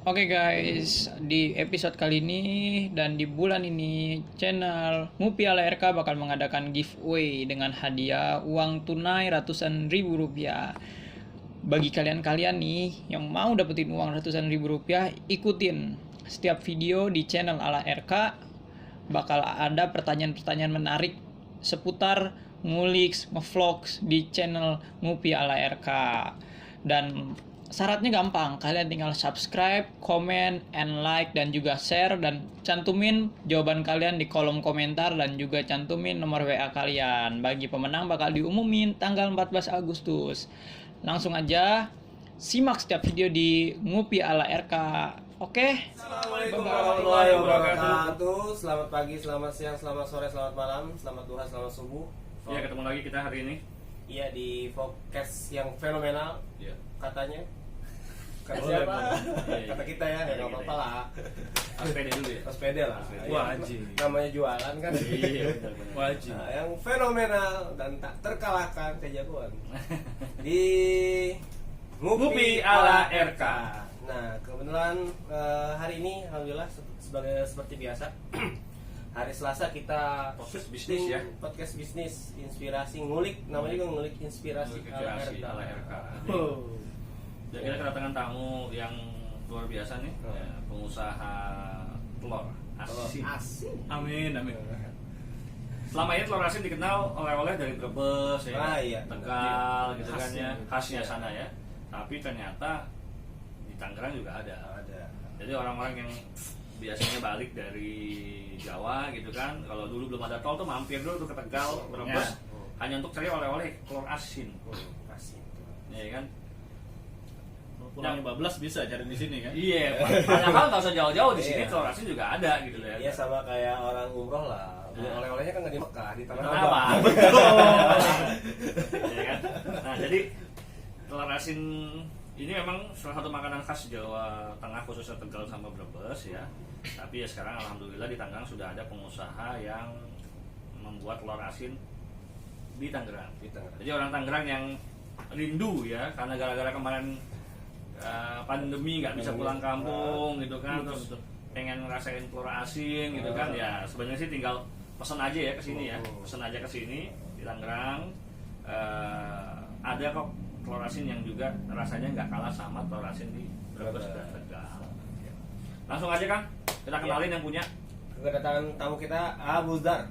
Oke guys, di episode kali ini dan di bulan ini channel Ngupi ala RK bakal mengadakan giveaway dengan hadiah uang tunai ratusan ribu rupiah. Bagi kalian-kalian nih yang mau dapetin uang ratusan ribu rupiah, ikutin setiap video di channel ala RK. Bakal ada pertanyaan-pertanyaan menarik seputar ngulik, ngevlogs di channel Ngupi ala RK. Dan syaratnya gampang, kalian tinggal subscribe, comment, and like, dan juga share, dan cantumin jawaban kalian di kolom komentar, dan juga cantumin nomor WA kalian. Bagi pemenang bakal diumumin tanggal 14 Agustus. Langsung aja simak setiap video di Ngupi ala RK. Oke? Assalamualaikum warahmatullahi wabarakatuh. Selamat pagi, selamat siang, selamat sore, selamat malam, selamat duha, selamat subuh. Ya, ketemu lagi kita hari ini. Iya, di podcast yang fenomenal. Iya. Katanya. Kata Oh, siapa? iya. Kata kita ya, nggak apa-apa lah. Pede dulu ya. Harus pede lah. Pede. Iya, Wajib. Namanya jualan kan. Iya, benar-benar. Wajib. Nah, yang fenomenal dan tak terkalahkan kejagoan di Ngupi ala RK. Nah, kebetulan hari ini alhamdulillah seperti biasa. Hari Selasa kita Podcast syuting bisnis ya. Podcast bisnis inspirasi ngulik, namanya juga ngulik inspirasi ala Inspirasi RK. ala RK. Oh. Jadi kita kedatangan tamu yang luar biasa nih, Oh. ya, pengusaha telur asin. Asin. Amin, amin. Selama ini telur asin dikenal oleh-oleh dari Brebes ya, Ah, iya. Tegal gitu kan ya, khasnya Iya. sana ya. Tapi ternyata di Tangerang juga ada. Jadi orang-orang yang biasanya balik dari Jawa gitu kan, kalau dulu belum ada tol tuh mampir dulu tuh ke Tegal, Brebes, hanya untuk cari oleh-oleh telur asin, Asin. ya kan? Pulang 15 bisa cari di sini kan? Iya, padahal nggak usah jauh-jauh di sini Iya. telur asin juga ada gitu ya. Iya, sama kayak orang umroh lah. Beli Nah. oleh-olehnya kan nggak di Mekah, di Tanah Tanah Abang. Abang, betul. Ya kan? Nah, jadi telur asin ini memang salah satu makanan khas Jawa Tengah, khususnya Tegal sama Brebes ya. Tapi ya sekarang alhamdulillah di Tangerang sudah ada pengusaha yang membuat telur asin di Tangerang. Di Tangerang. Jadi orang Tangerang yang rindu ya, karena gara-gara kemarin pandemi nggak bisa pulang kampung gitu kan, terus pengen ngerasain telur asin gitu kan, ya sebenarnya sih tinggal pesan aja ya ke sini ya, pesan aja ke sini di Tangerang. Ada kok telur asin yang juga rasanya nggak kalah sama telur asin di Brebes dan Tegal. Langsung aja kan kita kenalin yang punya, Kedatangan tamu kita Abu Zar.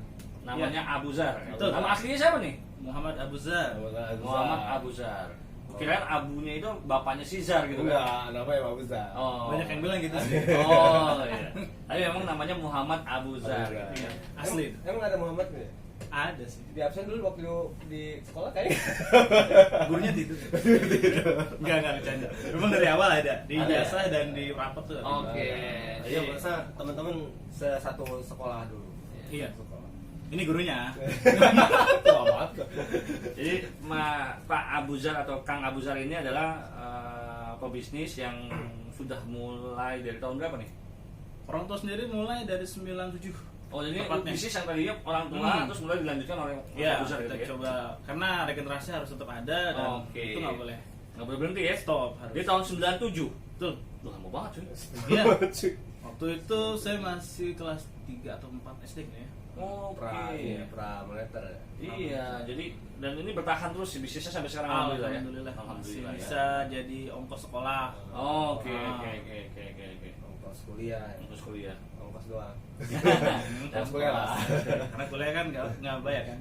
namanya Abu Zar. Betul. Nama aslinya siapa nih? Muhammad Abu Zar. Muhammad Abu Zar. Kirain abunya itu bapaknya si Zar gitu kan? Enggak, namanya Abu Zar. Oh. Banyak yang bilang gitu sih. Oh iya. Tapi memang namanya Muhammad Abu Zar. Abu Zar. Gitu ya. Asli. Emang ada Muhammad nih? Ada sih. Di absen dulu waktu di sekolah kayaknya. Gurunya tidur. Enggak bercanda. Memang dari awal ada. Di Ada ya? jasa dan di rapot tuh. ada. Oke. Iya, masa teman-teman satu sekolah dulu. Iya. Sekolah. Ini gurunya. Tua banget. Jadi Pak Abu Zar atau Kang Abu Zar ini adalah pebisnis yang sudah mulai dari tahun berapa nih? Orang tua sendiri mulai dari 97. Oh jadi Tepatnya. bisnis yang tadinya orang tua terus mulai dilanjutkan oleh Iya, Abu Zar kita gitu ya? coba karena regenerasi harus tetap ada dan Oke. itu nggak boleh Nggak boleh berhenti ya? stop harus. Dia tahun 97. Betul. Duh, lama banget cuy. Iya. Waktu itu saya masih kelas 3 atau 4 SD kayaknya. Oke. Pra moneter. Iya, jadi dan ini bertahan terus sih bisnisnya sampai sekarang alhamdulillah ya. Alhamdulillah. Alhamdulillah Masih ya. bisa jadi ongkos sekolah. Oke. Ongkos kuliah, Terus kuliah. ongkos doang. Dan kuliah lah. Karena kuliah kan nggak bayar kan.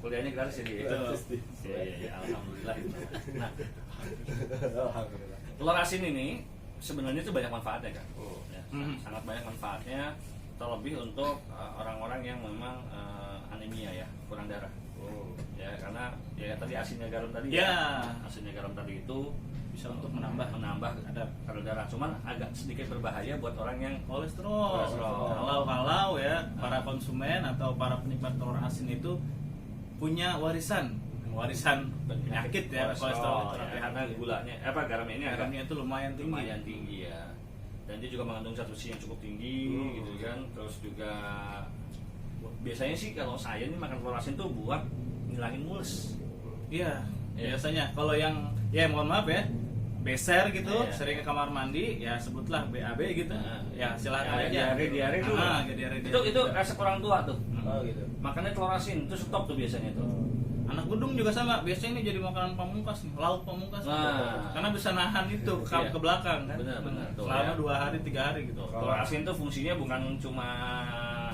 Kuliahnya gratis ya dia. Betul. Iya, alhamdulillah. Nah, Alhamdulillah. telur asin ini sebenarnya itu banyak manfaatnya kan. Ya, Hmm. sangat banyak manfaatnya, terlebih untuk orang-orang yang memang anemia ya, kurang darah. Ya, karena ya tadi asinnya garam tadi Ya. Asinnya garam tadi itu Bisa untuk menambah kadar darah, cuman agak sedikit berbahaya buat orang yang kolesterol. Kolesterol. Kalau ya para konsumen atau para penikmat telur asin itu punya warisan penyakit ya kolesterol itu. ya, karena gulanya garamnya ini agak Garamnya itu lumayan tinggi. ya, dan dia juga mengandung zat besi yang cukup tinggi gitu kan. Terus juga biasanya sih kalau saya nih makan telur asin tuh buat ngilangin mules. Iya. Iya. Biasanya kalau yang ya mohon maaf ya, beser gitu, Iya. sering ke kamar mandi, ya sebutlah BAB gitu. Ya silahkan aja. Diare itu. Diare Itu resep orang tua tuh. Oh gitu. Makannya telur asin itu stop tuh biasanya tuh. Anak gunung juga sama, biasanya ini jadi makanan pamungkas nih, lauk pamungkas. Nah. Karena bisa nahan itu Iya. ke belakang kan. Benar, tuh, Selama ya. 2 hari 3 hari gitu. Telur asin tuh fungsinya bukan cuma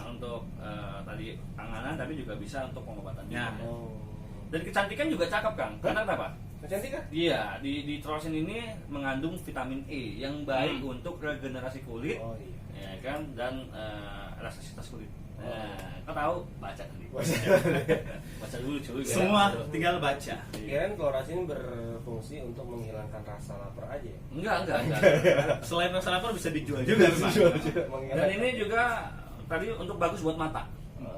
untuk tadi panganan tapi juga bisa untuk pengobatan. Ya. juga. Oh. Dan kecantikan juga cakep Kang. Karena kenapa? Cantik kan? Iya, di telur asin ini mengandung vitamin E yang baik untuk regenerasi kulit, Oh iya. ya kan, dan elastisitas kulit. Nah, kau tahu baca tadi. Baca dulu cuy. Semua tinggal baca. Kirain telur asin berfungsi untuk menghilangkan rasa lapar aja ya? Enggak. Selain rasa lapar bisa dijual juga. Memang. Dan ini juga tadi untuk bagus buat mata.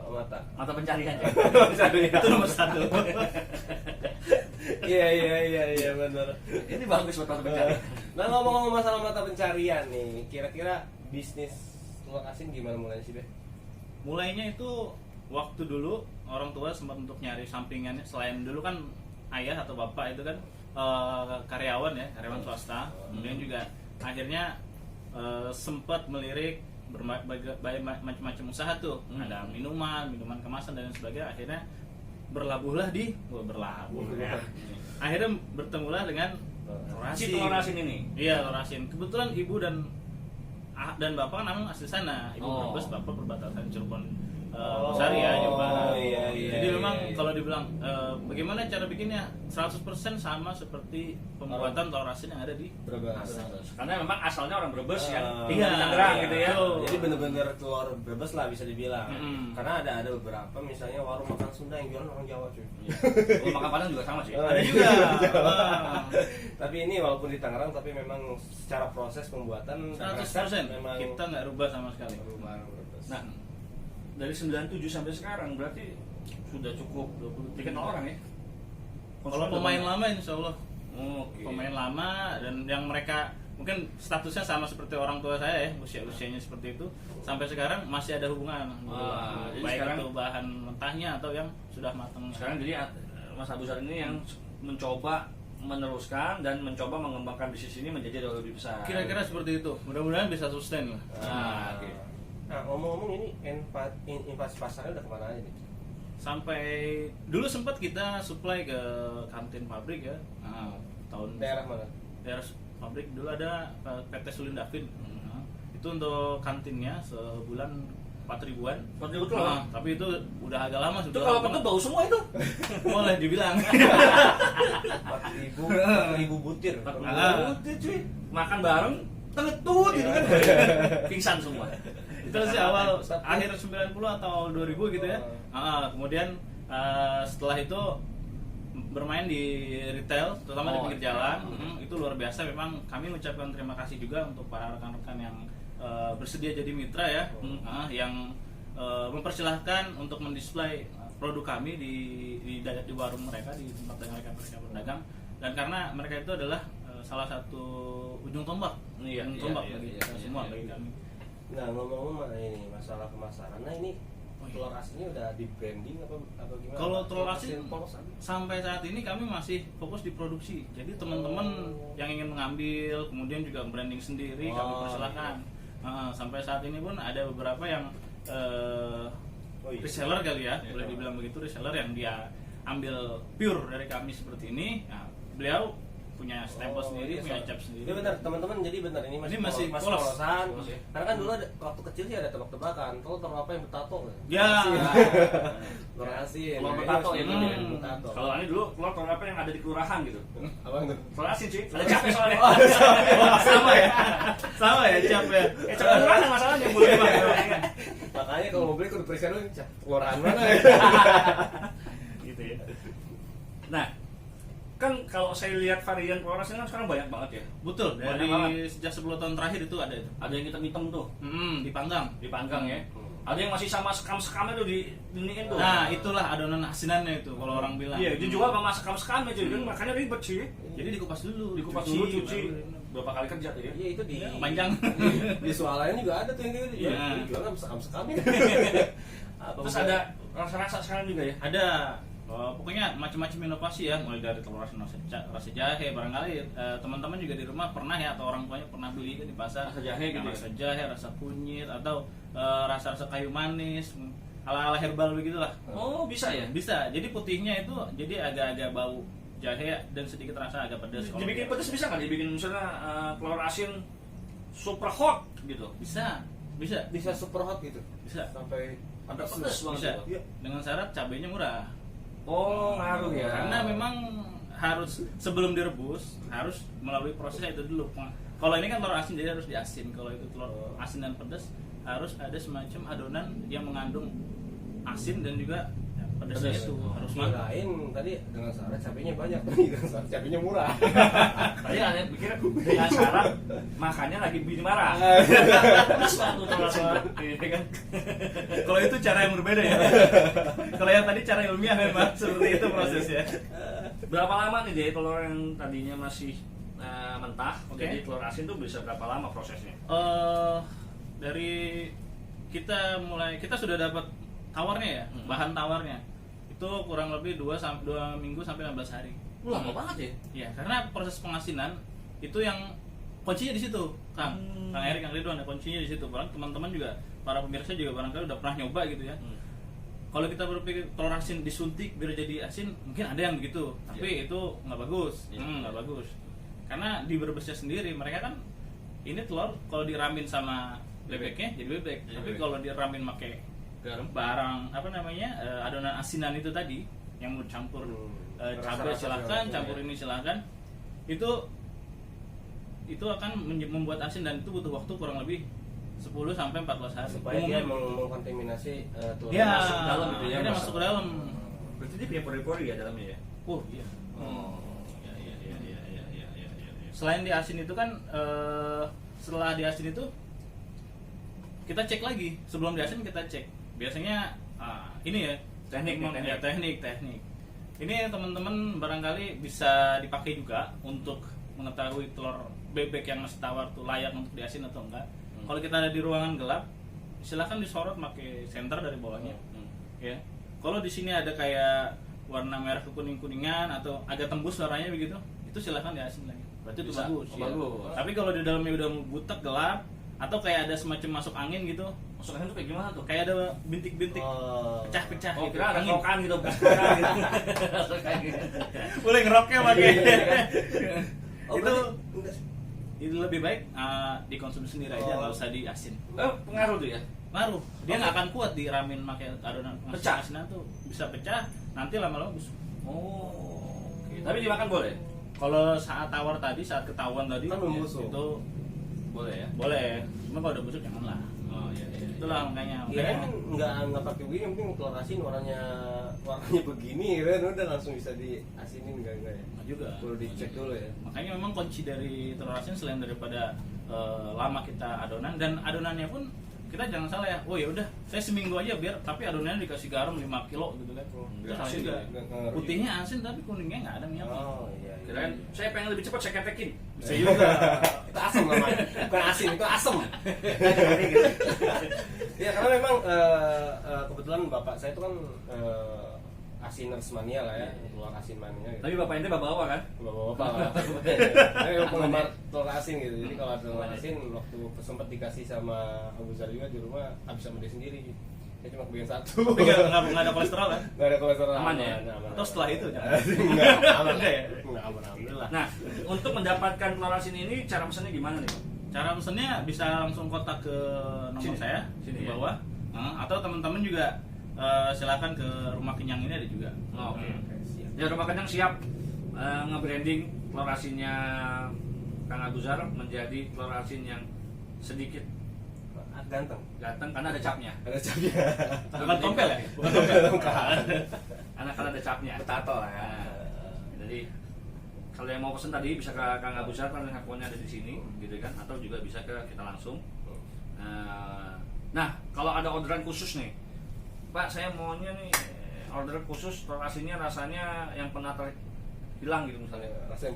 Mata. Pencarian ya. Itu nomor 1. Iya benar. Ini bagus buat mata pencarian. Nah ngomong-ngomong masalah mata pencarian nih, kira-kira bisnis telur asin gimana mulainya sih, Be? Mulainya itu waktu dulu orang tua sempat untuk nyari sampingannya, selain dulu kan ayah atau bapak itu kan karyawan swasta. Kemudian juga akhirnya sempat melirik berbagai macam-macam usaha tuh. Ada minuman kemasan dan sebagainya. Akhirnya berlabuhlah di akhirnya bertemulah dengan Si telur asin ini. Iya, telur asin. Kebetulan ibu dan bapak kan memang asli sana. Ibu Brebes, bapak perbatasan Cirebon Sari ya, Jombang. Iya. Jadi memang kalau dibilang bagaimana cara bikinnya 100% sama seperti pembuatan telur asin yang ada di Brebes. Karena memang asalnya orang Brebes yang Iya, tinggal di Tangerang gitu ya. betul. Jadi bener-bener telur Brebes lah bisa dibilang. Mm-mm. Karena ada beberapa misalnya warung makan Sunda yang jualan orang Jawa cuy. Kalau makan Padang juga sama sih. Oh, ada juga. Tapi ini walaupun di Tangerang tapi memang secara proses pembuatan 100% memang kita nggak rubah sama sekali. rumah Brebes. Nah, dari 97 sampai sekarang berarti sudah cukup 20 tiket orang ya. Kalau pemain lama insya Allah Oke. pemain lama dan yang mereka mungkin statusnya sama seperti orang tua saya ya, usianya seperti itu, sampai sekarang masih ada hubungan. Jadi Baik sekarang- itu bahan mentahnya atau yang sudah matang. Sekarang jadi Mas Abusar ini yang mencoba meneruskan dan mencoba mengembangkan bisnis ini menjadi jauh lebih besar. Kira-kira seperti itu. Mudah-mudahan bisa sustain lah. Nah, oke. Nah, ngomong-ngomong ini invasi pasarnya udah kemana aja nih? Sampai dulu sempat kita supply ke kantin pabrik ya. Nah, tahun Daerah mana? daerah pabrik dulu ada PT Sulin David. Nah, itu untuk kantinnya sebulan 4.000-an. 4.000 tuh Nah, tapi itu udah agak lama Itu sudah. kalau betul bau semua itu. Boleh dibilang. 4.000 butir. Udah cuy. Makan bareng tengetut gitu kan. Pingsan semua. Itu sih awal akhir 90 atau 2000 gitu ya. Kemudian setelah itu bermain di retail, terutama di pinggir jalan. Itu luar biasa. Memang kami mengucapkan terima kasih juga untuk para rekan-rekan yang bersedia jadi mitra ya, yang mempersilahkan untuk mendisplay produk kami di warung mereka, di tempat mereka berdagang. Dan karena mereka itu adalah salah satu ujung tombak, ujung tombak bagi kita semua, bagi kami. Nah, ngomong-ngomong ini masalah pemasaran. Nah, ini telur asinnya udah di branding apa gimana? Kalau telur asin polos aja. sampai saat ini kami masih fokus di produksi. Jadi teman-teman yang ingin mengambil, kemudian juga branding sendiri, kami persilahkan. Sampai saat ini pun ada beberapa yang reseller kali ya, boleh dibilang begitu, reseller yang dia ambil pure dari kami seperti ini. Nah, beliau punya stempel sendiri, punya cap sendiri. Ini benar teman-teman, jadi benar ini masih polos. polosan. Karena kan dulu ada waktu kecil sih ada tebak-tebakan. Telur apa yang bertato? Ya. Telur asin. Telur bertato ya, bertato. Kalau ini dulu telur apa yang ada di kelurahan gitu. Apa itu? Telur asin sih. Ada capek soalnya. Sama ya. Sama ya cap ya. Capek kelurahan masalahnya boleh banget. Makanya kalau mau beli kudu periksa dulu kelurahan mana ya. Gitu ya. Nah, kan kalau saya lihat varian telur asin kan sekarang banyak banget ya. Betul, Banyak dari banget. sejak 10 tahun terakhir itu ada itu. Ada yang hitam-hitam tuh, Dipanggang. dipanggang ya. Ada yang masih sama sekam-sekamnya tuh diniin tuh. Nah, itulah adonan asinannya itu kalau orang bilang. Iya, dijual sama sekam-sekam aja, kan makanya ribet sih. Jadi dikupas dulu, Dikupas dulu, cuci. Berapa kali kerja tuh ya? Iya itu di panjang. di swalayan juga ada tuh yang gitu. Iya. Jualan sekam-sekam. Terus ada rasa-rasa sekarang juga ya? Ada Pokoknya macam-macam inovasi ya, mulai dari telur asin rasa jahe. Barangkali teman-teman juga di rumah pernah ya, atau orang tuanya pernah beli kan di pasar Rasa jahe gitu ya? rasa jahe, rasa kunyit, atau rasa-rasa kayu manis ala-ala herbal begitulah. Oh, bisa ya? Bisa. Jadi putihnya itu jadi agak-agak bau jahe dan sedikit rasa agak pedas. Kalau Dibikin kayak- pedas bisa nggak? Dibikin misalnya telur asin super hot gitu. Bisa. Bisa super hot gitu. Bisa. Sampai Ada pedas banget. Bisa. gitu. Iya. Dengan syarat cabenya murah. Oh, ngaruh ya. Karena memang harus sebelum direbus harus melalui proses itu dulu. Kalau ini kan telur asin jadi harus diasin. Kalau itu telur asin dan pedas harus ada semacam adonan yang mengandung asin dan juga pedasnya Pedas. itu harus Kirain tadi dengan syarat cabenya banyak, dengan syarat cabenya murah. Tadi aneh pikir dengan syarat makannya lagi bini marah. Pedas banget tuh telur asin. Iya kan? Kalau itu cara yang berbeda ya. Kalau yang tadi cara ilmiah memang seperti itu prosesnya. Berapa lama nih jadi telur yang tadinya masih mentah, Oke. jadi telur asin tuh bisa berapa lama prosesnya? Dari kita sudah dapat tawarnya ya, bahan tawarnya itu kurang lebih 2 minggu sampai 15 hari. Lama banget ya? Ya, karena proses pengasinan itu yang kuncinya di situ, Kang. Kang Erik, Kang Ridwan, ada kuncinya di situ. Barang teman-teman juga, para pemirsa juga barangkali udah pernah nyoba gitu ya. Kalau kita berpikir telur asin disuntik biar jadi asin, mungkin ada yang begitu, tapi itu nggak bagus, nggak bagus. Karena di Brebesnya sendiri mereka kan ini telur kalau diramin sama bebeknya jadi bebek, tapi kalau diramin pakai barang apa namanya adonan asinan itu tadi yang mau campur cabai silakan, campur ini silakan, itu akan membuat asin dan itu butuh waktu kurang lebih 10 sampai 14 hari. Supaya dia mengkontaminasi telur Ya, masuk ke dalam gitu ya, akhirnya masuk ke dalam. Berarti dia punya pori-pori ya dalamnya ya? Oh iya. Iya. Selain di asin itu kan setelah di asin itu kita cek lagi. Sebelum di asin kita cek. Biasanya ini ya Teknik. teknik. Ini teman-teman barangkali bisa dipakai juga untuk mengetahui telur bebek yang masih tawar tuh layak untuk diasin atau enggak. Kalau kita ada di ruangan gelap, silakan disorot pakai senter dari bawahnya. Ya. Kalau di sini ada kayak warna merah kekuning-kuningan atau agak tembus warnanya begitu, itu silakan diasin lagi. Berarti itu Bisa. bagus. Oh, Ya. bagus. Tapi kalau di dalamnya udah butek gelap atau kayak ada semacam masuk angin gitu, Masuk angin tuh kayak gimana tuh? kayak ada bintik-bintik pecah-pecah Oh, gitu. kira ada Angin. kokan gitu, bekas kokan gitu. Masuk kayak gitu. Boleh ngeroknya pakai. Oh, Itu berarti- itu lebih baik dikonsumsi sendiri aja, nggak usah diasin. Oh, pengaruh tuh ya? Ngaruh, dia nggak akan kuat diramin pakai adonan Pecah? asinan tuh bisa pecah, nanti lama-lama busuk. Oh, oke. Tapi dimakan boleh? Kalau saat tawar tadi, saat ketahuan tadi Kan membusuk. itu Boleh ya? boleh, cuma kalau udah busuk janganlah. Oh iya. Itulah makanya. Iya kan nggak pakai begini, yang penting telur asin warnanya begini kan udah langsung bisa diasinin enggak ya? Nggak juga. Perlu dicek dulu ya. Makanya memang kunci dari telur asin selain daripada lama kita adonan dan adonannya pun kita jangan salah ya. Oh ya udah, saya seminggu aja biar tapi adonannya dikasih garam 5 kilo gitu kan. Itu salah asin juga. juga. Putihnya asin tapi kuningnya nggak ada minyaknya. Oh iya. iya. Kirain saya pengen lebih cepat saya ketekin. Bisa juga. Itu asam namanya, bukan asin, itu asam. Ya karena memang kebetulan bapak saya itu kan asiners mania lah ya, keluar asin mania gitu. Tapi bapak ente bawa kan? Bapak-bapak saya penggemar telur asin gitu. Jadi kalau ada telur asin waktu sempat dikasih sama Abu Zar juga di rumah habis sama dia sendiri. Dia cuma kebagian satu. Tapi nggak ada kolesterol kan? Nggak ada kolesterol. Aman ya? Atau setelah itu jangan. Enggak, aman Enggak ya? Enggak aman, alhamdulillah. Nah, untuk mendapatkan telur asin ini cara pesannya gimana nih? Cara pesennya bisa langsung kontak ke nomor Sini. saya Sini di ya? bawah. Atau teman-teman juga silakan ke Rumah Kenyang ini ada juga. Oh, oke. Oke, siap. Ya, Rumah Kenyang siap nge-branding telur asinnya Kang Aguzar menjadi telur asin yang sedikit Ganteng. ganteng karena ada capnya. Ada capnya. Bukan tompel ya? Bukan tompel. Karena ada capnya. Potato lah ya. Nah, jadi kalau yang mau pesen tadi bisa ke Kang Aguzar kan akunnya ada di sini gitu kan, atau juga bisa ke kita langsung. Nah, kalau ada orderan khusus nih, Pak, saya maunya nih orderan khusus telur asinnya rasanya yang pernah hilang gitu misalnya.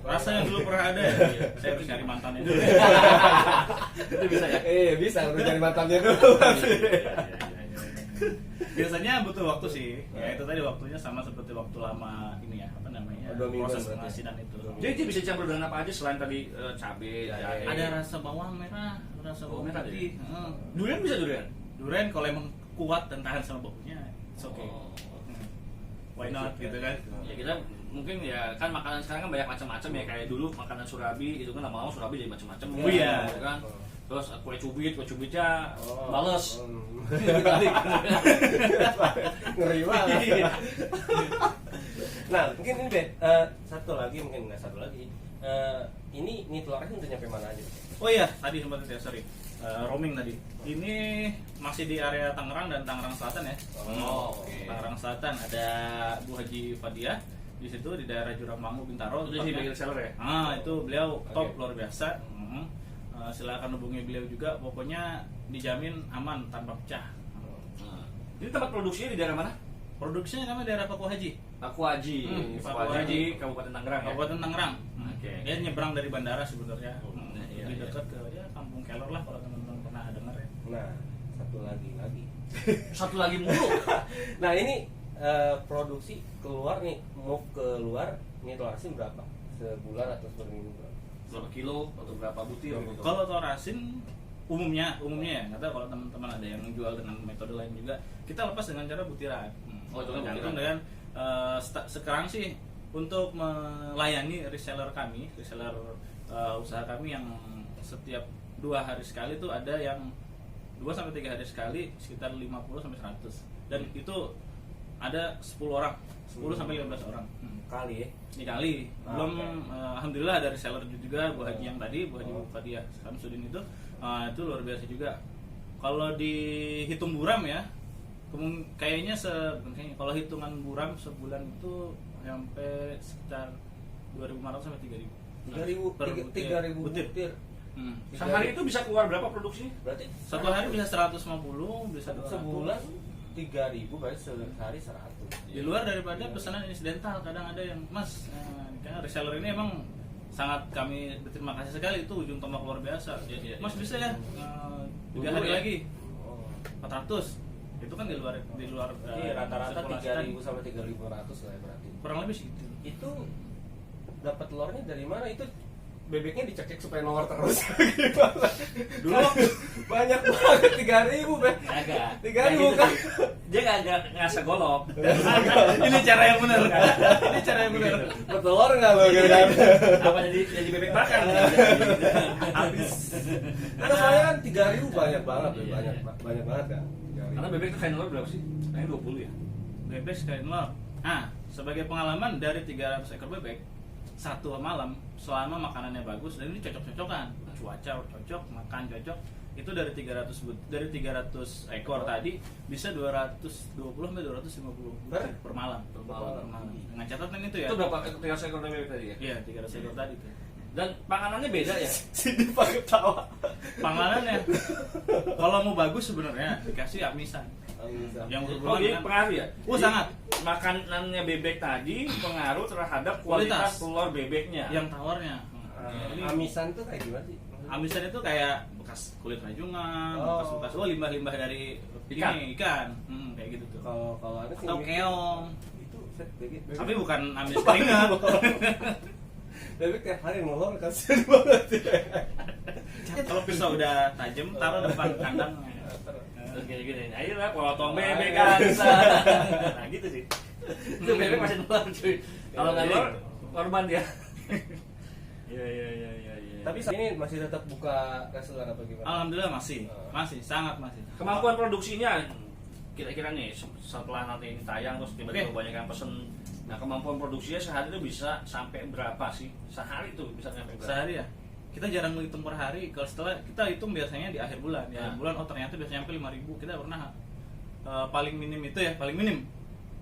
Rasa yang dulu pernah ada ya? Saya harus cari mantannya dulu. Itu bisa ya? Bisa udah cari mantannya dulu. Iya. Biasanya butuh waktu sih. Ya itu tadi waktunya sama seperti waktu lama ini ya, apa namanya? 2 mingguan proses berarti. pengasinan itu. Jadi dia bisa campur dengan apa aja selain tadi cabai, Ya, jahe. Ada rasa bawang merah, rasa bawang merah putih. Durian bisa durian. Durian kalau emang kuat dan tahan sama baunya, it's okay. Oh. Why not gitu kan? Ya kita mungkin ya kan makanan sekarang kan banyak macam-macam ya, kayak dulu makanan Surabi gitu kan, lama-lama Surabi jadi macam-macam. Oh iya. gitu kan. Terus kue cubitnya Oh. males. Ngeri banget. Iya. Nah, mungkin ini deh, satu lagi, mungkin nggak satu lagi. Ini mie telur asin udah nyampe mana aja? Oh iya, tadi sempat ya, sorry. Roaming tadi. Ini masih di area Tangerang dan Tangerang Selatan ya. Oh, oke. Tangerang Selatan ada Bu Haji Fadia di situ di daerah Jurangmangu Bintaro. Itu sih bagi reseller ya. Itu beliau top Oke. luar biasa. Silakan hubungi beliau juga. Pokoknya dijamin aman tanpa pecah. Nah, ini tempat produksinya di daerah mana? Produksinya namanya daerah Paku Haji. Paku Haji. Paku Paku Haji, Haji. Kabupaten Tangerang ya. Kabupaten Tangerang. Oke. Dia nyebrang dari bandara sebenarnya. Iya, Lebih iya. dekat ke ya Kampung Kelor lah kalau teman-teman pernah dengar ya. Nah, satu lagi. Satu lagi mulu. Nah, ini produksi keluar nih, move ke luar, mie telur asin berapa? Sebulan atau seminggu berapa? Berapa kilo atau berapa butir gitu. Kalau telur asin umumnya ya, nggak tahu kalau teman-teman ada yang jual dengan metode lain juga, kita lepas dengan cara butiran. Oh, itu kan Nah, butiran. dengan sekarang sih untuk melayani reseller kami, usaha kami yang setiap 2 hari sekali tuh ada yang 2 sampai 3 hari sekali sekitar 50 sampai 100. Dan itu ada 10 orang, 10 sampai 15 orang. Kali ya? Dikali. Belum Oke. alhamdulillah ada reseller juga Bu Haji yang tadi, Bu Haji Fadia Samsudin itu luar biasa juga. Kalau dihitung buram ya, kayaknya kalau hitungan buram sebulan itu sampai sekitar 2.500 sampai 3.000. 3.000 butir. Sehari itu bisa keluar berapa produksinya? Berarti Satu hari bisa 150, bisa 200. sebulan 3.000, berarti sehari 100. Di luar daripada pesanan insidental, kadang ada yang Mas, karena reseller ini emang sangat kami berterima kasih sekali, itu ujung tombak luar biasa. Iya. Mas bisa ya 3 hari ya? lagi Oh. 400. Itu kan di luar Iya, rata-rata sirkulasi 3.000 sampai 3.500 lah ya berarti. kurang lebih segitu. Itu dapat telurnya dari mana? Itu bebeknya dicek supaya nongol terus. Dulu banyak banget 3.000, Beb. Agak. 3.000 kan. Dia nggak ngasih golok. Ini cara yang benar. Ini cara yang benar. Betelur nggak lo gitu? Apa jadi bebek bakar? Habis. Karena soalnya kan 3.000 banyak banget, Beb. Iya. banyak banget kan. 3.000. Karena bebek itu final berapa sih? Kayaknya 20 ya. Bebek sekali telur. Sebagai pengalaman dari 300 ekor bebek, satu malam selama makanannya bagus dan ini cocok-cocokan, cuaca cocok, makan cocok, itu dari 300 ekor tadi bisa 220 sampai 250 butir per malam. Per malam. Dengan catatan itu ya. Itu berapa ekor bebek tadi ya? Iya, 300 ekor tadi tuh. Dan panganannya beda ya? Sini pakai tawa. Panganannya kalau mau bagus sebenarnya dikasih amisan. Yang Oh, berhubungan jadi dengan pengaruh ya? Oh, Jadi, sangat. Makanannya bebek tadi pengaruh terhadap kualitas Kualitas. telur bebeknya. yang tawarnya. Amisan tuh kayak gimana sih? Amisan itu kayak bekas kulit rajungan, Oh. bekas limbah-limbah dari ikan. Kayak gitu tuh. Kalau ada sih Atau keong. itu set bebek. Tapi bukan amis keringat. Bebek tiap hari nolor kasihan banget ya. Kalau pisau udah tajam, taruh depan kandang. Terus gini-gini, ayolah potong bebek kan. Nah gitu sih. Itu bebek masih telur cuy. Kalau nggak telur, korban dia. Iya. Tapi saat ini masih tetap buka restoran apa gimana? Alhamdulillah masih, sangat masih. Kemampuan produksinya kira-kira nih setelah nanti ini tayang terus tiba-tiba Oke. banyak yang pesen. Nah kemampuan produksinya sehari itu bisa sampai berapa sih? Sehari tuh bisa sampai berapa? Sehari ya. Kita jarang menghitung per hari. Kalau setelah kita hitung biasanya di akhir bulan. Di akhir Nah. bulan ternyata biasanya sampai 5.000. Kita pernah paling minim itu ya, paling minim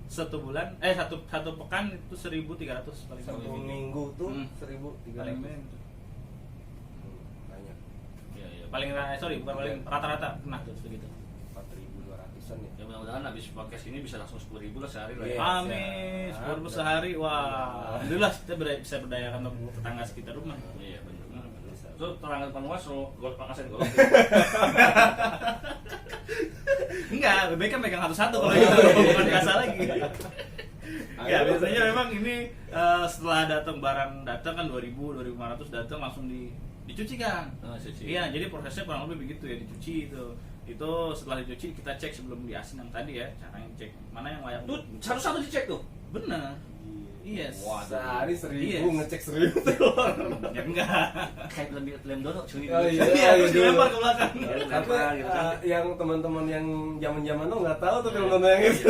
satu pekan itu 1.300 paling Satu minim. minggu tuh Hmm. 1.300. Paling minim tuh. Banyak. Iya. Paling bukan paling rata-rata pernah tuh segitu. 4.200-an ya. Ya mudah-mudahan habis podcast ini bisa langsung 10.000 lah sehari lah. Iya. Ya. Amin, 10.000 sehari. Wah, alhamdulillah kita bisa berdayakan tetangga sekitar rumah. Iya benar. Itu terangkan depan luas lo golok pangkasan golok. Enggak, Ya, bebek kan megang satu-satu kalau gitu, bukan biasa lagi. Ya, biasanya memang ini setelah barang datang kan 2.500 datang langsung dicuci kan. Cuci. Iya, jadi prosesnya kurang lebih begitu ya, dicuci itu. Itu setelah dicuci kita cek sebelum diasin yang tadi ya, caranya cek mana yang layak. Tuh satu-satu dicek tuh. Bener. Yes. Sehari 1.000 Yes. ngecek 1.000 telur. Ya enggak. Kayak film dono cuy. Oh, iya. Iya, terus dilempar ke belakang. Tapi Gitu kan. yang teman-teman yang zaman-zaman tuh nggak tahu tuh film nonton yang itu.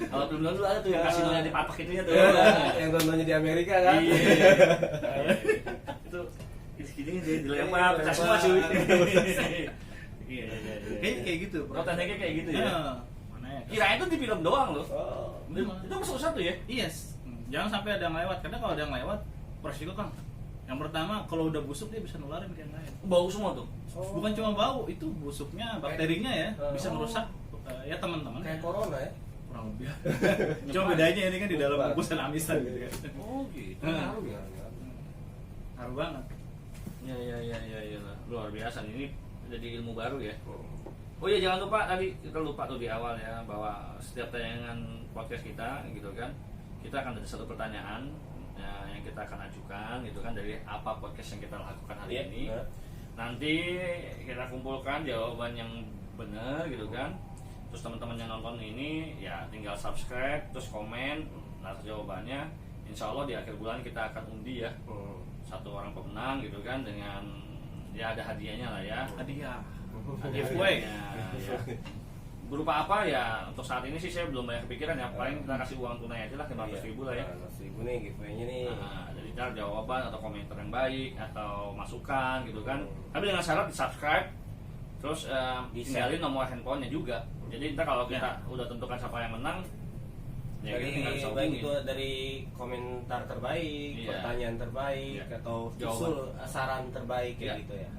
Kalau film dono ada tuh yang kasinonya dipatok itunya tuh. Yang nontonnya di Amerika kan. Iya. Itu segini dia dilempar pecah semua cuy. Iya. Kayaknya kayak gitu. Oh, tekniknya kayak gitu ya. Mana ya? Kirain itu di film doang loh. Oh. Itu masuk satu ya? Yes. Jangan sampai ada yang lewat, karena kalau ada yang lewat resiko Kang. Yang pertama kalau udah busuk dia bisa nularin ke yang lain. Bau semua tuh. Bukan cuma bau, itu busuknya, bakterinya ya bisa merusak ya teman-teman. Kayak corona ya. Kurang lebih. Cuma bedanya ini kan di dalam bungkusan amisan gitu kan. Oh gitu. Ngaruh ya. Ngaruh banget. Ya. Luar biasa ini jadi ilmu baru ya. Oh iya, jangan lupa tadi kita lupa tuh di awal ya, bahwa setiap tayangan podcast kita gitu kan, kita akan ada satu pertanyaan ya, yang kita akan ajukan gitu kan, dari apa podcast yang kita lakukan hari ini. Nanti kita kumpulkan jawaban yang benar gitu kan. Terus teman-teman yang nonton ini ya tinggal subscribe, terus komen atas jawabannya. Insya Allah di akhir bulan kita akan undi ya, satu orang pemenang gitu kan, dengan ya ada hadiahnya lah ya. Hadiah. Giveaway ya. Berupa apa ya, untuk saat ini sih saya belum banyak kepikiran ya, paling kita kasih uang tunai aja lah, 500.000 lah ya. 500.000 nih giveaway-nya nih. Nah, jadi ntar jawaban atau komentar yang baik atau masukan gitu kan, tapi dengan syarat di subscribe, terus tinggalin nomor handphonenya juga. Jadi ntar kalau kita udah tentukan siapa yang menang ya, Dari kita tinggal bisa baik hubungin. itu dari komentar terbaik, Iya. pertanyaan terbaik, Iya. atau Jawaban. usul saran terbaik kayak Iya. gitu ya.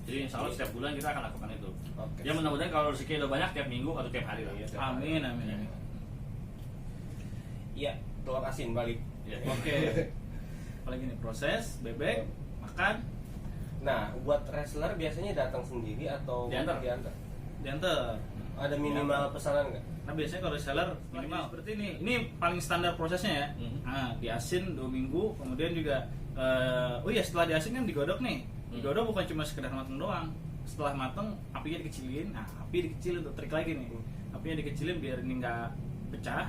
Jadi insya Allah setiap bulan kita akan lakukan itu. Oke. Ya mudah-mudahan kalau rezeki udah banyak tiap minggu atau tiap hari lah. Iya, tiap Amin, amin. Iya, telur asin balik. Ya. Oke. Apalagi nih proses bebek, makan, Nah, buat wrestler biasanya datang sendiri atau Diantar. diantar. Ada minimal pesanan nggak? Nah biasanya kalau seller minimal seperti ini paling standar prosesnya ya. Nah, diasin 2 minggu, kemudian juga oh iya setelah diasin kan digodok nih. Digodok bukan cuma sekedar mateng doang. Setelah mateng apinya dikecilin. Nah, api dikecilin untuk trik lagi nih. Apinya dikecilin biar ini nggak pecah.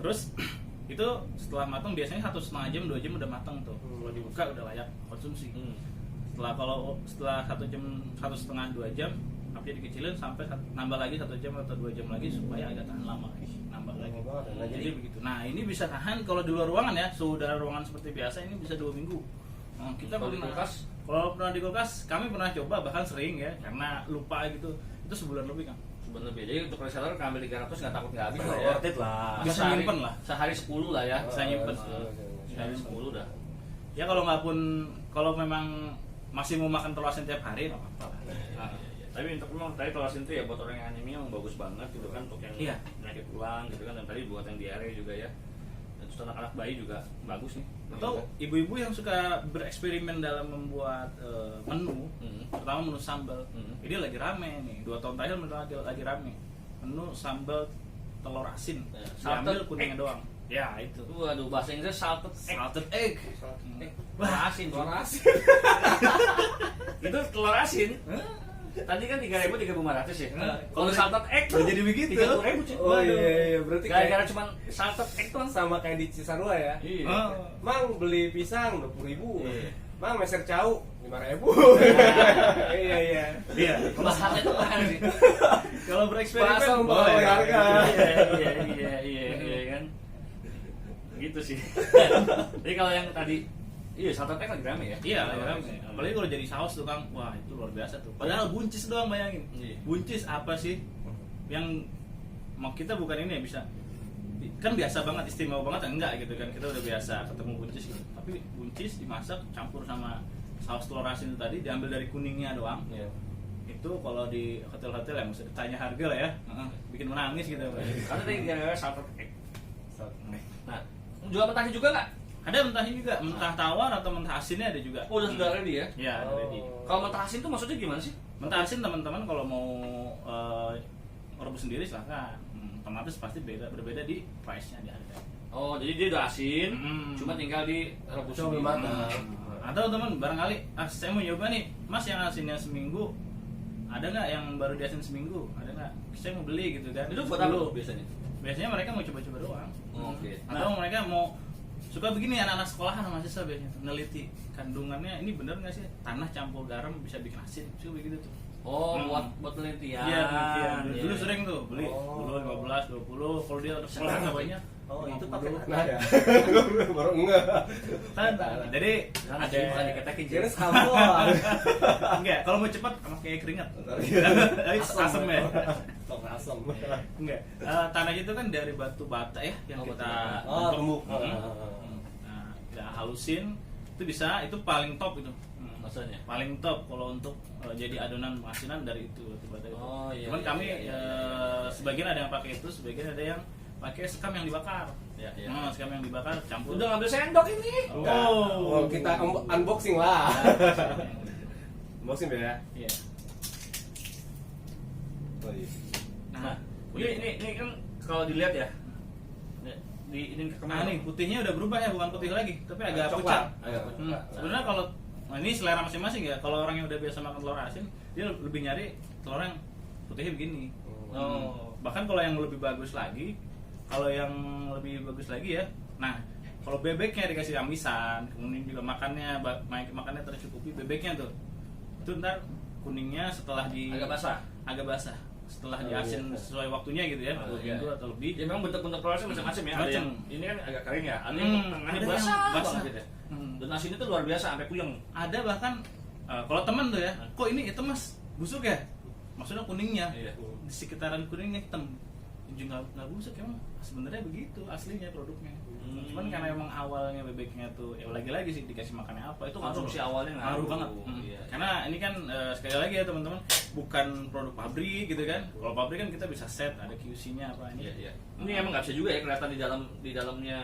Terus itu setelah mateng biasanya 1,5 jam 2 jam udah mateng tuh. Kalau dibuka udah layak konsumsi. Setelah 1 jam 1,5 2 jam apinya dikecilin sampai nambah lagi 1 jam atau 2 jam lagi supaya agak tahan lama lagi, nambah lagi. Nah, Jadi begitu. Nah ini bisa tahan kalau di luar ruangan ya, suhu udara ruangan seperti biasa ini bisa 2 minggu. Nah, kita Kalau di pernah kulkas? Kalau pernah di kulkas, kami pernah coba bahkan sering ya, karena lupa gitu. Itu sebulan lebih kan. Sebenarnya beda. Jadi untuk reseller ngambil 300 nggak takut nggak habis lah ya. worth it lah. Bisa Sehari- nyimpen lah. Sehari 10 lah ya. Bisa nyimpen. Sehari 10 dah. Ya kalau nggak pun, kalau memang masih mau makan telur asin tiap hari nggak apa-apa lah. Nah, tapi untuk memang tadi telur asin itu ya buat orang yang anemia memang bagus banget gitu kan, untuk yang Iya. penyakit tulang gitu kan, dan tadi buat yang diare juga ya. Dan terus anak-anak bayi juga bagus nih. Atau ibu-ibu yang suka bereksperimen dalam membuat menu, terutama menu sambal. Ini lagi rame nih, 2 tahun terakhir lagi rame. Menu sambal telur asin, diambil Salted kuningnya egg. doang. Ya itu. Waduh, bahasa Inggris salted egg. Salted egg. Telur asin, Telur asin. Itu telur asin. Tadi kan 3.000 3.500 ya. Kalau salted egg Udah jadi begitu. 30.000 cuy. Oh iya, berarti Gara-gara kayak cuma salted egg tuh. sama kayak di Cisarua ya. Iya. Oh. Mang beli pisang 20.000. Iya. Mang meser cau 5.000. Iya. Iya. Bahasanya tuh kan sih. Kalau bereksperimen Bahasa boleh. membawa harga. Iya kan. Gitu sih. Jadi kalau yang tadi salted egg lagi rame ya. Iya, rame. Apalagi kalau jadi saus tuh Kang, wah itu luar biasa tuh. Padahal buncis doang, bayangin. Iya. Buncis apa sih? Yang mau kita bukan ini ya bisa. Kan biasa banget, istimewa banget enggak gitu kan. Kita udah biasa ketemu buncis gitu. Tapi buncis dimasak campur sama saus telur asin itu tadi, diambil dari kuningnya doang. Iya. Itu kalau di hotel-hotel yang mesti ditanya harga lah ya. Bikin menangis gitu. Karena tadi gara-gara salted egg. Nah, jual mentahnya juga nggak? Ada mentahnya juga, mentah tawar atau mentah asinnya ada juga. Oh, udah sudah ready ya? Ya, ada ready. Kalau mentah asin tuh maksudnya gimana sih? Mentah asin teman-teman kalau mau rebus sendiri silakan. Otomatis pasti berbeda di price-nya, di harga. Oh, jadi dia udah asin, Hmm. cuma tinggal direbus Coba sendiri. matang. Atau teman barangkali, saya mau nyoba nih, Mas yang asinnya seminggu, ada nggak yang baru diasin seminggu? Ada nggak? Saya mau beli gitu kan. Itu buat apa tuh biasanya? Biasanya mereka mau coba-coba doang. Oke. Atau mereka mau suka begini, anak-anak sekolahan mahasiswa biasanya tuh, neliti kandungannya ini bener nggak sih tanah campur garam bisa bikin asin, suka begitu tuh. Oh, Hmm. buat penelitian. Iya, penelitian. Dulu Iya. sering tuh beli Oh. 10, 15, 20. Kalau dia sekolah nggak banyak. Oh, itu 50. pakai tanah ya? Baru enggak. Kan, jadi Karena ada bukan diketekin. Kira sabon. enggak, kalau mau cepat sama kayak keringat. Asam ya. Tok asam. Enggak. Tanahnya itu kan dari batu bata ya yang Oh, kita batu bata. Oh, rembuk. Nah, kita halusin itu bisa, itu paling top itu. Maksudnya? Paling top kalau untuk jadi adonan asinan dari itu batu bata itu. Oh, iya, Cuman iya, kami iya, iya. sebagian ada yang pakai itu, sebagian ada yang pakai sekam yang dibakar. Iya, iya. Sekam yang dibakar campur. Udah ngambil sendok ini. Enggak. Oh, kita unboxing lah. Unboxing ya. Iya. Oh iya. Nah, ini kan kalau dilihat ya. Ini Nah nih putihnya udah berubah ya, bukan putih lagi, tapi agak Coklat. pucat. Agak coklat. Sebenarnya kalau ini selera masing-masing ya. Kalau orang yang udah biasa makan telur asin, dia lebih nyari telur yang putihnya begini. Oh. Bahkan kalau yang lebih bagus lagi, ya. Nah, kalau bebeknya dikasih amisan, kemudian juga makannya tercukupi bebeknya tuh. Itu ntar kuningnya setelah Agak basah. setelah Oh, diasin iya. sesuai waktunya gitu ya, Oh, 2 iya. minggu atau lebih. Ya memang bentuk-bentuk telurnya macam-macam ya. Ada Macam. yang ini kan agak kering ya. Ada Hmm, yang tengahnya ada yang basah basah. banget gitu ya. Dan asin itu luar biasa sampai puyeng. Ada bahkan kalau teman tuh ya, kok ini hitam Mas, busuk ya? Maksudnya kuningnya, Iya. di sekitaran kuningnya hitam. Nggak busuk, emang sebenarnya begitu aslinya produknya. Cuman karena emang awalnya bebeknya tuh, ya lagi-lagi sih dikasih makannya apa, itu Konsumsi awalnya ngaruh banget. Iya. Karena ini kan sekali lagi ya teman-teman, bukan produk pabrik gitu kan. Kalau pabrik kan kita bisa set, ada QC-nya apa ini. Iya, iya. Ini emang nggak bisa juga ya kelihatan di dalamnya.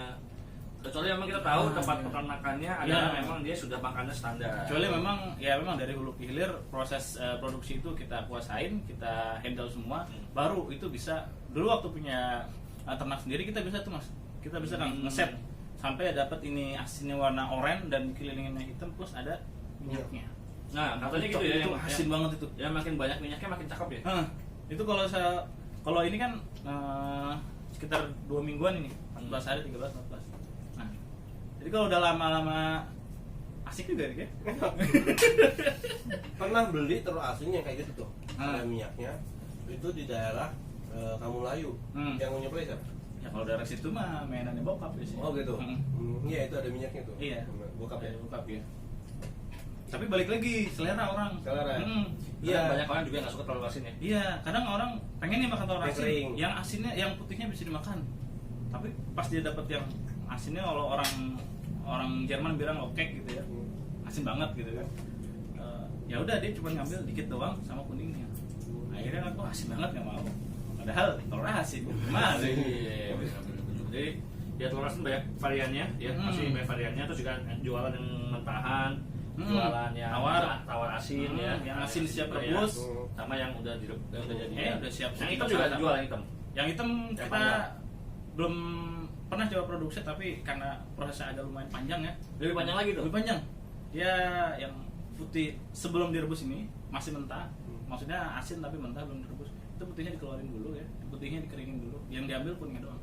Kecuali memang kita tahu tempat peternakannya adalah memang dia sudah makannya standar. Kecuali memang dari hulu ke hilir proses produksi itu kita kuasain, kita handle semua, baru itu bisa. Dulu waktu punya ternak sendiri kita bisa tuh Mas, kita bisa kan ngeset sampai dapat ini asinnya warna oranye dan kelilingannya hitam plus ada minyaknya. Nah, katanya gitu ya. Itu asin banget itu. Ya makin banyak minyaknya makin cakep ya. Itu kalau ini kan sekitar 2 mingguan ini, 14 hari, 13, 14. Nah, jadi kalau udah lama-lama asik juga nih ya. Pernah beli telur asin yang kayak gitu tuh. Ah. Ada minyaknya. Itu di daerah Kamulayu. Yang nyuplai siapa? Ya kalau dari situ mah mainannya bokap biasanya. Oh gitu. Mm. Iya, itu ada minyaknya tuh. Iya. Bokap ya. Bokap ya. Tapi balik lagi selera orang. Selera ya? Iya, banyak orang juga nggak suka telur asin ya. Iya, kadang orang pengen nih makan telur Yang asin, kering. yang asinnya, yang putihnya bisa dimakan. Tapi pas dia dapat yang asinnya, kalau orang Jerman bilang oke gitu ya, asin banget gitu kan. Ya udah dia cuma ngambil dikit doang sama kuningnya. Akhirnya aku asin banget nggak mau. Padahal telur asin, gimana? Iya, benar-benar. Jadi ya telur asin banyak variannya, ya masih banyak variannya. Terus juga jualan yang mentahan, jualan yang tawar asin ya, yang asin siap ya, rebus, sama yang udah jadi. udah siap. Yang hitam juga jual yang hitam. Yang hitam Yang kita panjang. belum pernah coba produksi, tapi karena prosesnya agak lumayan panjang ya. Lebih panjang lagi tuh. Lebih panjang. Ya yang putih sebelum direbus ini masih mentah. Maksudnya asin tapi mentah belum direbus. Itu putihnya dikeluarin dulu ya. Putihnya dikeringin dulu. Yang diambil kuningnya doang.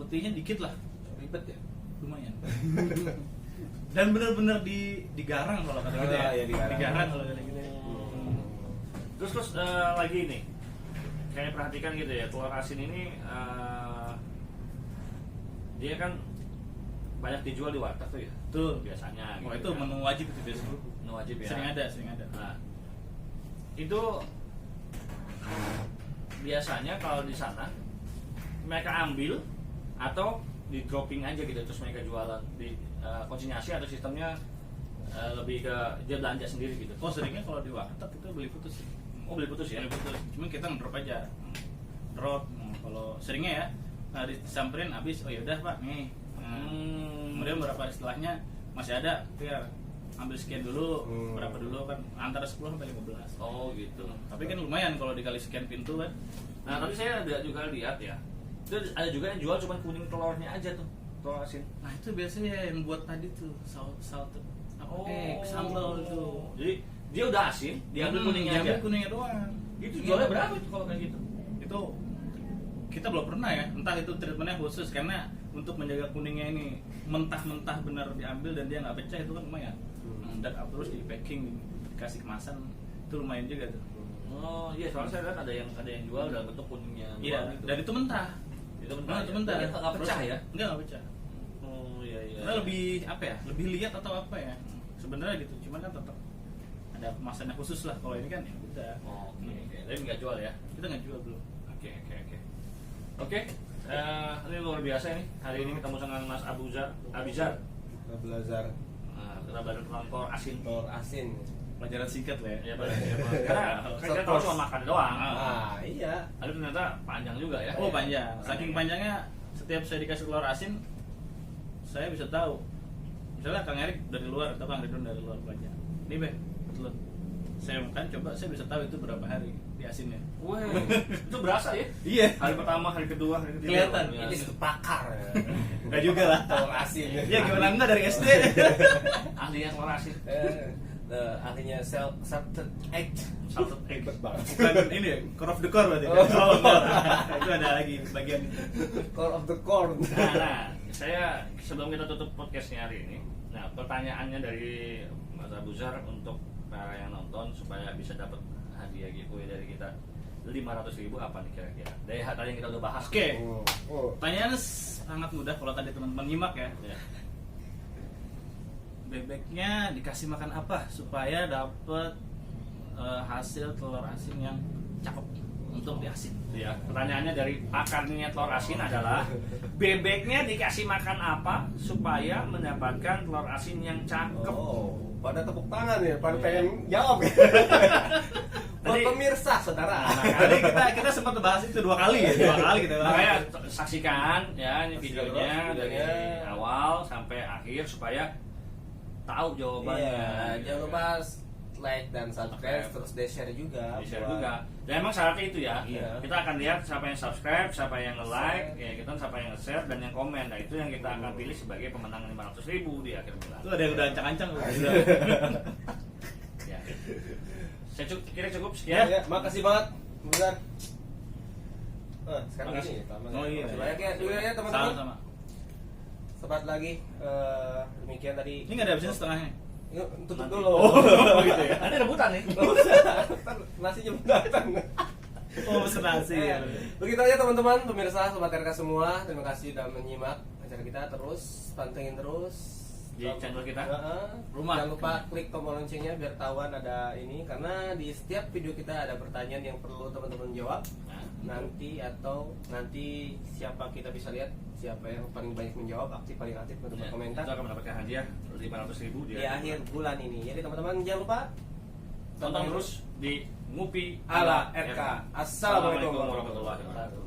Putihnya dikit lah. Ribet ya? Lumayan. Dan benar-benar digarang kalau kata kita ya. Iya, digarang. Digarang kalau kata kita. Terus lagi nih, kayak perhatikan gitu ya, telur asin ini dia kan banyak dijual di warteg tuh ya. Tuh Biasanya. Oh gitu itu kan. menu wajib itu biasanya. Menu wajib ya. Sering ada. Nah, itu biasanya kalau di sana mereka ambil atau di dropping aja gitu, terus mereka jualan di konsinyasi atau sistemnya lebih ke dia belanja sendiri gitu. Oh seringnya kalau di warteg itu beli putus. Oh beli putus ya? Beli putus. Cuman kita ngedrop aja. Drop. Kalau seringnya ya disamperin habis, oh yaudah Pak nih. Kemudian beberapa hari setelahnya masih ada, ya ambil sekian dulu, berapa dulu kan antara 10 sampai 15. Oh gitu. Tapi kan lumayan kalau dikali sekian pintu kan. Nah tapi saya ada juga lihat ya, itu ada juga yang jual cuma kuning telurnya aja tuh, telur asin. Nah itu biasanya yang buat tadi tuh salted sambal itu. Jadi dia udah asin, diambil kuningnya aja. Diambil kuningnya doang. Itu jualnya berapa itu kalau kayak gitu? Itu kita belum pernah ya, entah itu treatmentnya khusus karena untuk menjaga kuningnya ini mentah-mentah benar diambil dan dia nggak pecah itu kan lumayan. Dan terus di packing, dikasih kemasan itu lumayan juga tuh. Oh iya, soalnya saya lihat ada yang jual dalam bentuk kuningnya. Iya, dan itu mentah. Itu mentah. Itu mentah. Dia nggak pecah ya? Nggak pecah. Oh iya iya. Karena lebih apa ya? Lebih lihat atau apa ya? Sebenarnya gitu, cuman kan tetap ada kemasannya khusus lah. Kalau ini kan ya udah. Oh, oke. Tapi nggak jual ya? Kita nggak jual belum. Oke. Ini luar biasa nih. Hari ini ketemu dengan Mas Abizar. Belajar Nah, kita belajar tentang telur asin. telur asin. Pelajaran singkat lah ya. Ya, karena kan kita tahu cuma makan doang. Iya. Tapi ternyata panjang juga ya. Oh panjang. Saking panjangnya setiap saya dikasih telur asin, saya bisa tahu. Misalnya Kang Erik dari luar atau Kang Ridwan dari luar panjang. Nih Be, telur. Saya makan coba saya bisa tahu itu berapa hari di asinnya. Wah, itu berasa ya? Iya. Hari pertama, hari kedua, hari ketiga. Kelihatan. Ya. Ini pakar. Enggak juga lah. Telur asin. Ya gimana enggak dari SD. Ahlinya telur asin. Ahlinya salted egg. Salted egg. Banget. Bukan ini ya, core of the core berarti. Oh. Itu ada lagi bagian itu. Core of the corn. Nah, saya sebelum kita tutup podcastnya hari ini, nah pertanyaannya dari Mas Abuzar untuk para yang nonton supaya bisa dapat hadiah giveaway dari kita 500.000 apa nih kira-kira? Dari tadi yang kita udah bahas. Oke. Oh. Pertanyaannya sangat mudah kalau tadi teman-teman nyimak ya. Ya. Bebeknya dikasih makan apa supaya dapat hasil telur asin yang cakep untuk diasin? Ya, pertanyaannya dari pakarnya telur asin adalah bebeknya dikasih makan apa supaya mendapatkan telur asin yang cakep? Oh, pada tepuk tangan ya, pada pengen jawab ya. Buat Tadi- pemirsa, saudara. Tadi kita sempat bahas itu 2 kali ya, 2 kali kita bahas. Makanya saksikan ya ini Saksikan videonya terus dari videonya. awal sampai akhir supaya tahu jawabannya. Iya, jangan lupa like dan subscribe, Oke. terus di-share juga. Di-share buat- juga. Dan emang syaratnya itu ya. Iya. Kita akan lihat siapa yang subscribe, siapa yang nge-like, ya kita siapa yang nge-share dan yang komen. Nah, itu yang kita akan pilih sebagai pemenang 500.000 di akhir bulan. Itu ada yang udah ancang-ancang loh. Ya. Saya kira cukup Ya, sekian. ya, makasih banget. Bentar. Sekarang Makasih. ini tambah. Oh iya. Makasih banyak ya, juga ya teman-teman. Sama-sama. Sempat lagi demikian tadi. Ini nggak ada habisnya setengahnya. Yuk, tutup Nanti. dulu. Oh gitu ya. Nanti rebutan nih. Nggak usah. Ntar nasinya belum datang. Oh pesen nasi ya. Begitu aja teman-teman, pemirsa, sobat RK semua. Terima kasih sudah menyimak acara kita. Terus pantengin terus Di channel kita. Rumah. Jangan lupa klik tombol loncengnya biar tahuan ada ini, karena di setiap video kita ada pertanyaan yang perlu teman-teman jawab. Nah, Nanti siapa kita bisa lihat siapa yang paling banyak menjawab, paling aktif untuk ya, berkomentar kita akan mendapatkan hadiah 500.000 di akhir bulan ini. Jadi teman-teman jangan lupa tonton terus di Ngupi ala RK. Assalamualaikum warahmatullahi wabarakatuh.